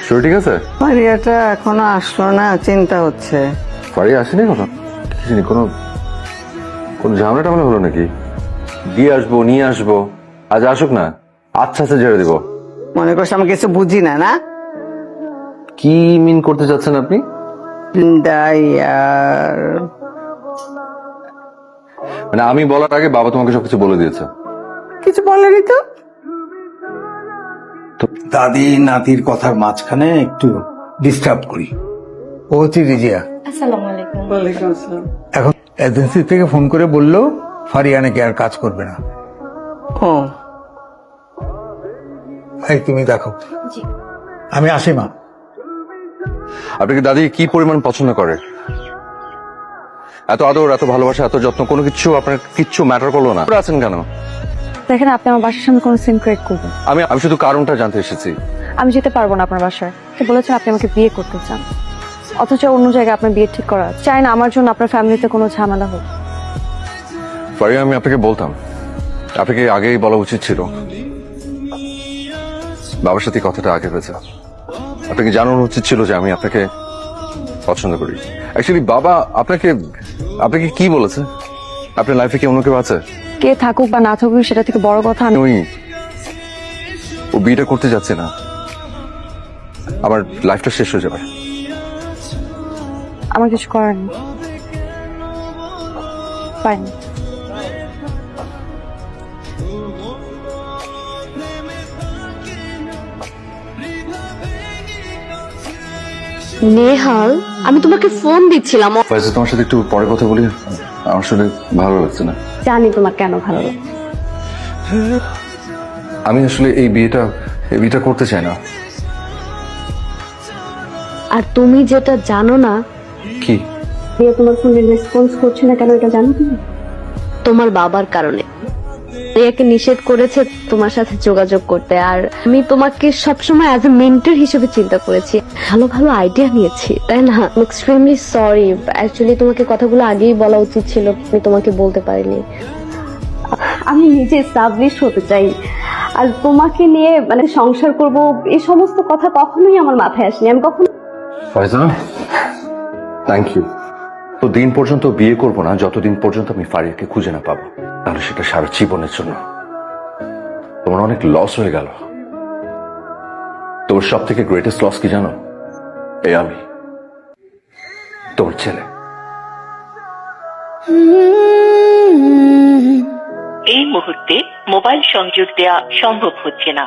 শরীর ঠিক আছে? ফারিয়াটা এখনো আসলো না, চিন্তা হচ্ছে। ফারিয়া আসেনি কোনো? কি জানি কোনো ঝামেলা টামেলা হলো নাকি? দিয়ে আসবো, নিয়ে আসবো। আজ আসুক না, আচ্ছা আচ্ছা ঝেড়ে দিব। মনে করছে আমি কিছু বুঝি না, না? কি মিন করতে চাচ্ছেন আপনি? ডায়ার মানে আমি বলার আগে বাবা তোমাকে সবকিছু বলে দিয়েছে। কিছু বলেনি তো। দাদি নাতির কথার মাঝখানে একটু ডিস্টার্ব করি। ও হচ্ছে রিজিয়া। আসসালামু আলাইকুম। ওয়ালাইকুম আসসালাম। এখন এজেন্সি থেকে ফোন করে বললো ফারিয়া নাকি আর কাজ করবে না। ও এই তুমি দেখো, জি। আমি আসি মা। আপনাকে দাদি কি পরিমাণ পছন্দ করে? এত আদর, এত ভালোবাসা, এত যত্ন, কোনো কিছু আপনার কিচ্ছু ম্যাটার করলো না? আছেন কেন? দেখেন, আপনি আমার বাসার সামনে কোনো সিন ক্রিয়েট করবেন। আমি শুধু কারণটা জানতে এসেছি। আমি যেতে পারবো না আপনার বাসায়। আপনি বলেছেন আপনি আমাকে বিয়ে করতে চান, অথচ অন্য জায়গায় আপনার বিয়ে ঠিক করা চাই না। আমার জন্য আপনার ফ্যামিলিতে কোনো ঝামেলা হোক। ফারিয়া, আমি আপনাকে বলতাম, আপনাকে আগেই বলা উচিত ছিল। বাবার সাথে কথাটা আগে হয়েছে। আপনাকে জানানো উচিত ছিল যে আমি আপনাকে পছন্দ করি। অ্যাকচুয়ালি বাবা আপনাকে কি বলেছে? আপনার লাইফে কি অন্য কেউ আছে? কে থাকুক বা না থাকুক সেটা থেকে বড় কথা আমি ও বিয়েটা করতে যাচ্ছে না, আমার লাইফটা শেষ হয়ে যাবে। আমার কিছু করার নেই। পাইনি। নেহাল, আমি তোমাকে ফোন দিচ্ছিলাম। ফাইজা, তোমার সাথে একটু পরে কথা বলি। আমার আসলে ভালো লাগছে না। জানি তোমার কেন ভালো লাগে। আমি আসলে এই বিয়েটা করতে চাই না। আর তুমি যেটা জানো না, কি? দিয়ে তোমার ফোনে রেসপন্স করছে না কেন, এটা জানো তুমি? তোমার বাবার কারণে। রিয়াকে নিষেধ করেছে তোমার সাথে যোগাযোগ করতে। আর আমি তোমাকে সবসময় অ্যাজ এ মেন্টর হিসেবে চিন্তা করেছি, ভালো ভালো আইডিয়া নিয়েছি, তাই না? Extremely sorry. অ্যাকচুয়ালি তোমাকে কথাগুলো আগেই বলা উচিত ছিল, আমি তোমাকে বলতে পারিনি। আমি নিজে এস্টাবলিশ হতে চাই, আর তোমাকে নিয়ে মানে সংসার করব, এই সমস্ত কথা কখনোই আমার মাথায় আসেনি। আমি কখনো ফাইজা, থ্যাংক ইউ। তো দিন পর্যন্ত বিয়ে করব না যতদিন পর্যন্ত আমি ফারিয়াকে খুঁজে না পাবো। তাহলে সেটা সারা জীবনের জন্য তোমার অনেক লস হয়ে গেল। তোমার সব থেকে গ্রেটেস্ট লস কি জানো? এই আমি, তোমার ছেলে। এই মুহূর্তে মোবাইল সংযোগ দেয়া সম্ভব হচ্ছে না।